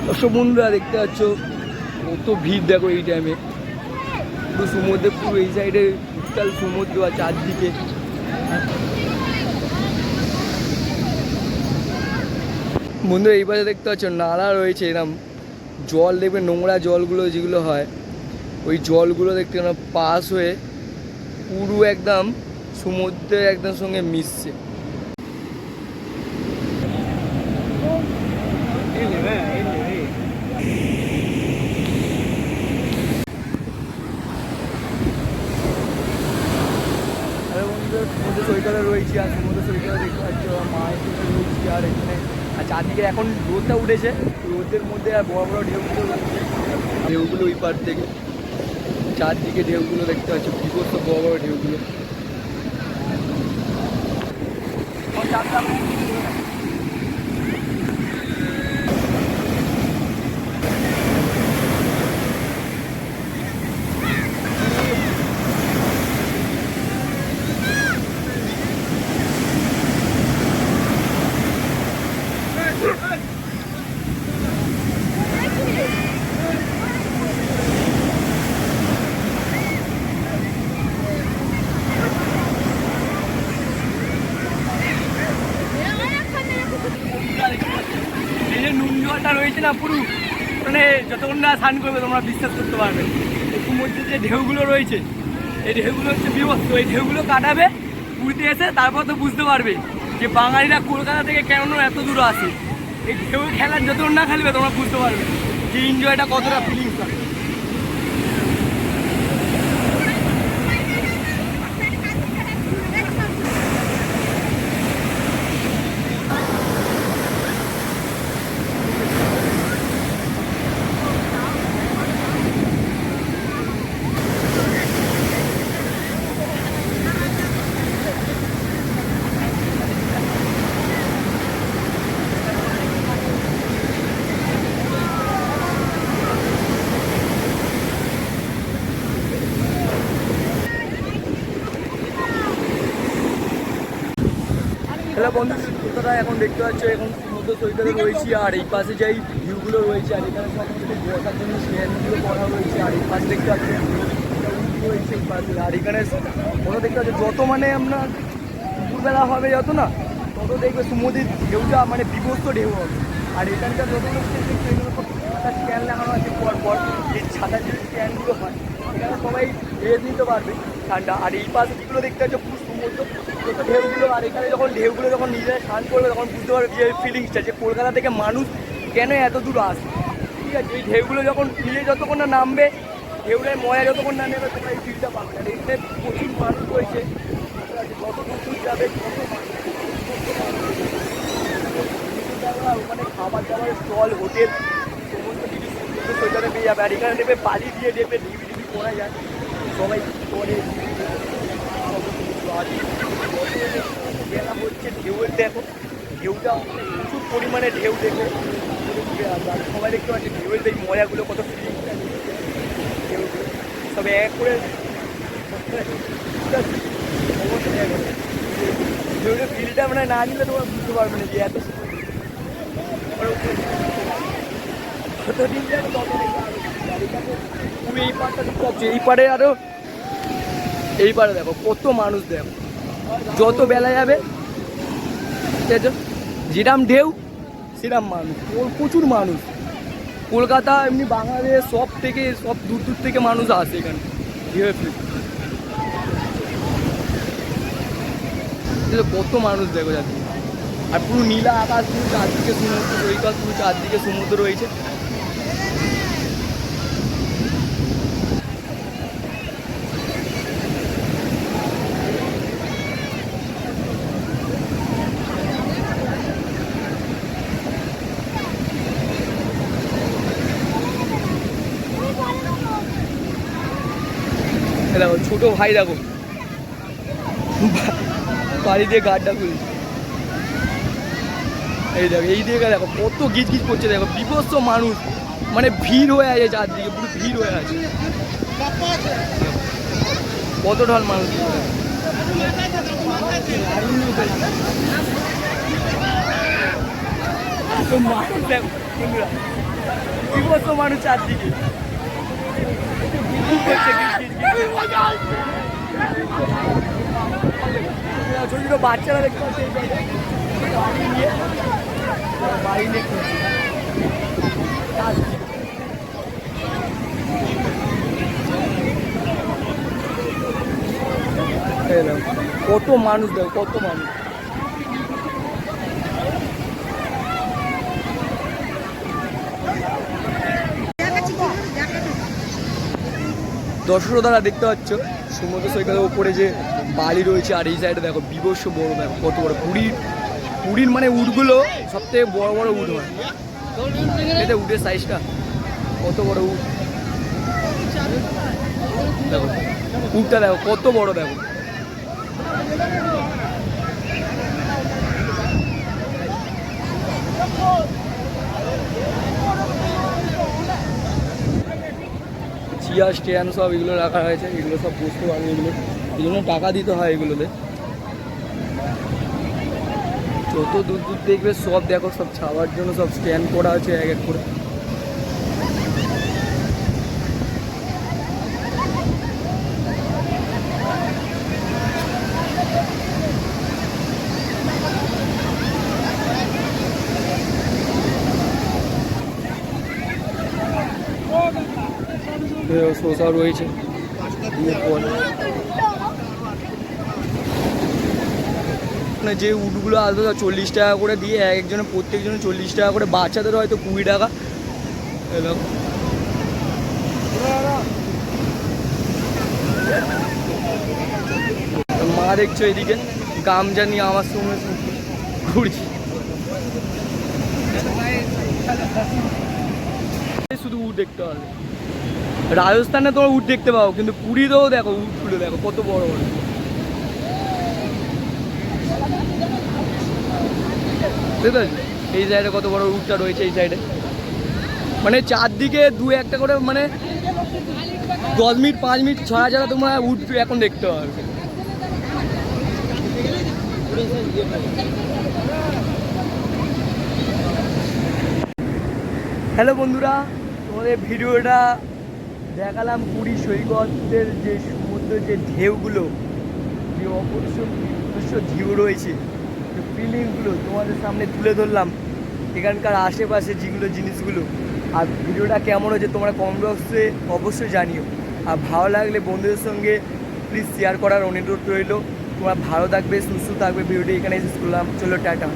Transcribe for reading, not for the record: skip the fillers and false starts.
দর্শক বন্ধুরা দেখতে পাচ্ছ কত ভিড় দেখো এই টাইমে। পুরো সমুদ্রে, পুরো এই সাইডে বিশাল সমুদ্র আর চারদিকে। বন্ধুরা এই পাশে দেখতে পাচ্ছ নালা রয়েছে, এরকম জল দেখবে, নোংরা জলগুলো যেগুলো হয় ওই জলগুলো দেখতে পাস হয়ে পুরো একদম সমুদ্রের একদম সঙ্গে মিশছে। সমুদ্র সৈকতে রয়েছি আর সমুদ্র সৈকতে দেখতে পাচ্ছ মায়ের রয়েছি। আর এখানে আর চারদিকে এখন রোদটা উঠেছে, রোদের মধ্যে আর বড় বড় ঢেউগুলো রয়েছে, ঢেউগুলো ওই পার থেকে চারদিকে ঢেউগুলো দেখতে পাচ্ছ, বিভৎস বড় বড় ঢেউগুলো। এই যে নুন জলটা রয়েছে না, পুরো মানে যতক্ষণ না স্নান করবে তোমরা বিশ্বাস করতে পারবে। এই সমুদ্রের যে ঢেউগুলো রয়েছে এই ঢেউগুলো হচ্ছে বিভৎস। এই ঢেউগুলো কাটাবে পুরীতে এসে, তারপর তো বুঝতে পারবে যে বাঙালিরা কলকাতা থেকে কেন এত দূর আসে। এই ঢেউ খেলার যতক্ষণ না খেলবে তোমরা বুঝতে পারবে যে এনজয়টা কতটা ফিলিংস হয়। হ্যালো বন্ধু, কলকাতা এখন দেখতে পাচ্ছ এখন সমুদ্র সৈকতে রয়েছি। আর এই পাশে যেই ভিউগুলো রয়েছে আর এখানে সব বসার জন্য চেয়ারগুলো করা রয়েছে। আর এই পাশে দেখতে পাচ্ছি রয়েছে এই পাশে। আর এখানে কোনো দেখতে পাচ্ছি যত মানে আমরা দুপুরবেলা হবে যত না তত দেখবে সমুদ্রের ঢেউটা মানে বিভৎস ঢেউ হবে। আর এখানকার যতগুলো ছাতার স্ট্যান্ড লাগানো আছে পর যে ছাতার যে স্ট্যান্ডগুলো হয় এখানে সবাই রেস্ট নিতে পারবে ঠান্ডা। আর এই পাশে যেগুলো দেখতে পাচ্ছ পুরো সমুদ্র যত ঢেউগুলো। আর এখানে যখন ঢেউগুলো যখন নিজেরা স্নান করবে তখন বুঝতে পারবে যে ফিলিংসটা, যে কলকাতা থেকে মানুষ কেন এত দূর আসে। ঠিক আছে, এই ঢেউগুলো যখন নিজে যতক্ষণ না নামবে, ঢেউলের মজা যতক্ষণ না নেবে তোমরা এই ফিলটা পাবে না। এখানে প্রচুর মানুষ রয়েছে, যত দূর যাবে তত মানুষ। ওখানে খাবার দাবারের স্টল, হোটেল সমস্ত কিছু সমুদ্র সৈকতে পেয়ে যাবে। আর এখানে দেবে বালি দিয়ে দেবে ঢিবি করা যায়, সবাই করে বেলা হচ্ছে। ঢেউয়ের দেখো ঢেউটা প্রচুর পরিমাণে ঢেউ দেখে সবাই দেখতে পাচ্ছে ঢেউয়ের এই মজাগুলো কত ফিলিংসটা ঢেউগুলো তবে এক করে ঢেউয়ের ফিলটা মানে না নিলে তোমরা বুঝতে পারবে না যে এত যতদিন যাবে তত তুমি এই পাড়টা দেখতে পাচ্ছ। এই পাড়ে আরো এই পাড়ে দেখো কত মানুষ, দেখো যত বেলা যাবে যেরাম ঢেউ সেরাম মানুষ, প্রচুর মানুষ। কলকাতা এমনি বাংলাদেশ সব থেকে সব দূর দূর থেকে মানুষ আসে এখানে ঢেউ। কত মানুষ দেখো যাচ্ছে। আর পুরো নীলা আকাশ, পুরো চারদিকে সমুদ্র সৈকত, পুরো চারদিকে সমুদ্র রয়েছে। দেখো ছোট ভাই দেখো বাড়ি দিয়ে গাড়টা খুলছে। এই দেখো এই দিকে দেখো কত গিজ গিজ করছে, দেখো বিভৎস মানুষ, মানে ভিড় হয়ে আছে চারদিকে, পুরো ভিড় হয়ে আছে, কত ঢল মানুষ। মানুষ দেখো বন্ধুরা কি বলতো মানুষ চারদিকে ছোট ছোট বাচ্চারা দেখতে পাচ্ছে বাড়ি নিয়ে কত মানুষ দেখো কত মানুষ। দর্শকরা দেখতে পাচ্ছ সমুদ্র সৈকতের উপরে যে বালি রয়েছে, আর এই সাইডে দেখো বিভৎস বড় দেখো কত বড় পুরীর মানে উটগুলো সব থেকে বড় বড় উট হয়। এটা উটের সাইজটা কত বড় উট দেখো, উটটা দেখো কত বড় দেখো। চেয়ার স্ট্যান্ড সব এগুলো রাখা হয়েছে, এগুলো সব বসতে পারবে, এগুলো এই জন্য টাকা দিতে হয় এগুলোতে। যত দূর দূর দেখবে সব দেখো সব ছাওয়ার জন্য সব স্ট্যান্ড করা আছে এক এক করে। শসা রয়েছে যে উটগুলো আসবে 40 টাকা করে দিয়ে এক একজনের প্রত্যেকজনের 40 টাকা করে, বাচ্চাদের হয়তো 20 টাকা। এলাম মা দেখছো এদিকে গামজা নিয়ে আমার সঙ্গে ঘুরছি। শুধু উট দেখতে হবে, রাজস্থানে তোমার উট দেখতে পাও, কিন্তু পুরীতেও দেখো উটগুলো দেখো কত বড় বড়। বুঝতে পারছি এই সাইডে কত বড় উটটা রয়েছে, এই সাইডে মানে চারদিকে দু একটা করে মানে 10 মিনিট 5 মিনিট ছড়া ছাড়া তোমার উট এখন দেখতে পাবে। হ্যালো বন্ধুরা, তোমাদের ভিডিওটা দেখালাম পুরী সৈকতের যে সমুদ্রের যে ঢেউগুলো, যে অপরিসর ঢেউ রয়েছে, যে ফিলিংগুলো তোমাদের সামনে তুলে ধরলাম, এখানকার আশেপাশে যেগুলো জিনিসগুলো। আর ভিডিওটা কেমন হয়েছে তোমরা কমেন্ট বক্সে অবশ্যই জানিও। আর ভালো লাগলে বন্ধুদের সঙ্গে প্লিজ শেয়ার করার অনুরোধ রইল। তোমরা ভালো থাকবে, সুস্থ থাকবে। ভিডিওটি এখানে শেষ করলাম, চলো টাটা।